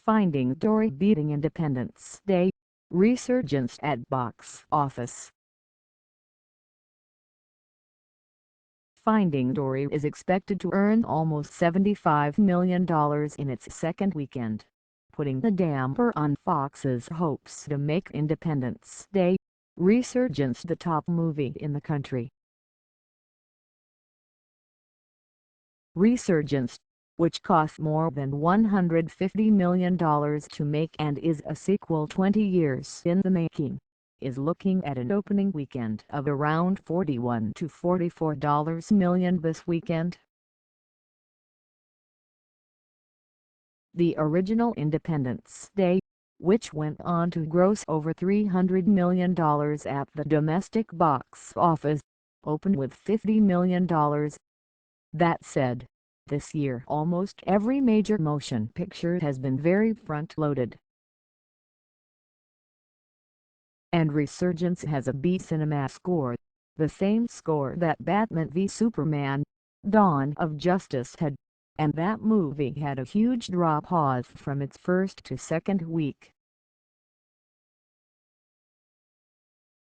Finding Dory Beating Independence Day, resurgence at box office. Finding Dory is expected to earn almost $75 million in its second weekend, putting the damper on Fox's hopes to make Independence Day, Resurgence the top movie in the country. Resurgence, which cost more than $150 million to make and is a sequel 20 years in the making, is looking at an opening weekend of around $41 to $44 million this weekend. The original Independence Day, which went on to gross over $300 million at the domestic box office, opened with $50 million. That said, this year almost every major motion picture has been very front-loaded, and Resurgence has a B CinemaScore, the same score that Batman v Superman: Dawn of Justice had, and that movie had a huge drop-off from its first to second week.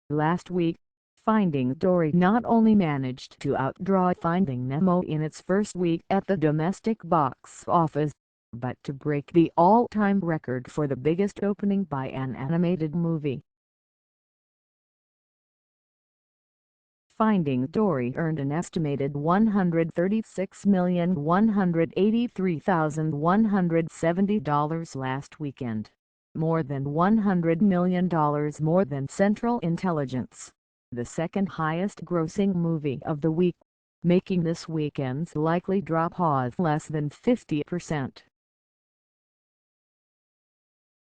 Last week, Finding Dory not only managed to outdraw Finding Nemo in its first week at the domestic box office, but to break the all-time record for the biggest opening by an animated movie. Finding Dory earned an estimated $136,183,170 last weekend, more than $100 million more than Central Intelligence, the second highest grossing movie of the week, making this weekend's likely drop-off less than 50%.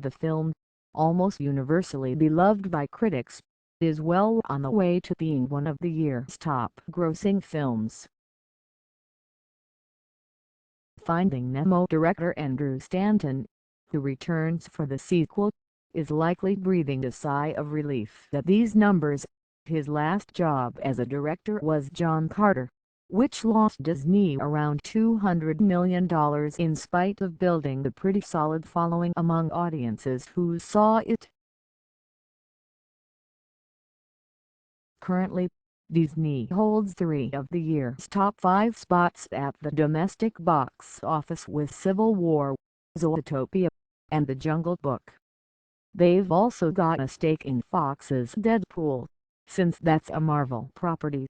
The film, almost universally beloved by critics, is well on the way to being one of the year's top-grossing films. Finding Nemo director Andrew Stanton, who returns for the sequel, is likely breathing a sigh of relief that these numbers. His last job as a director was John Carter, which lost Disney around $200 million in spite of building a pretty solid following among audiences who saw it. Currently, Disney holds 3 of the year's top 5 spots at the domestic box office with Civil War, Zootopia, and The Jungle Book. They've also got a stake in Fox's Deadpool, since that's a Marvel property.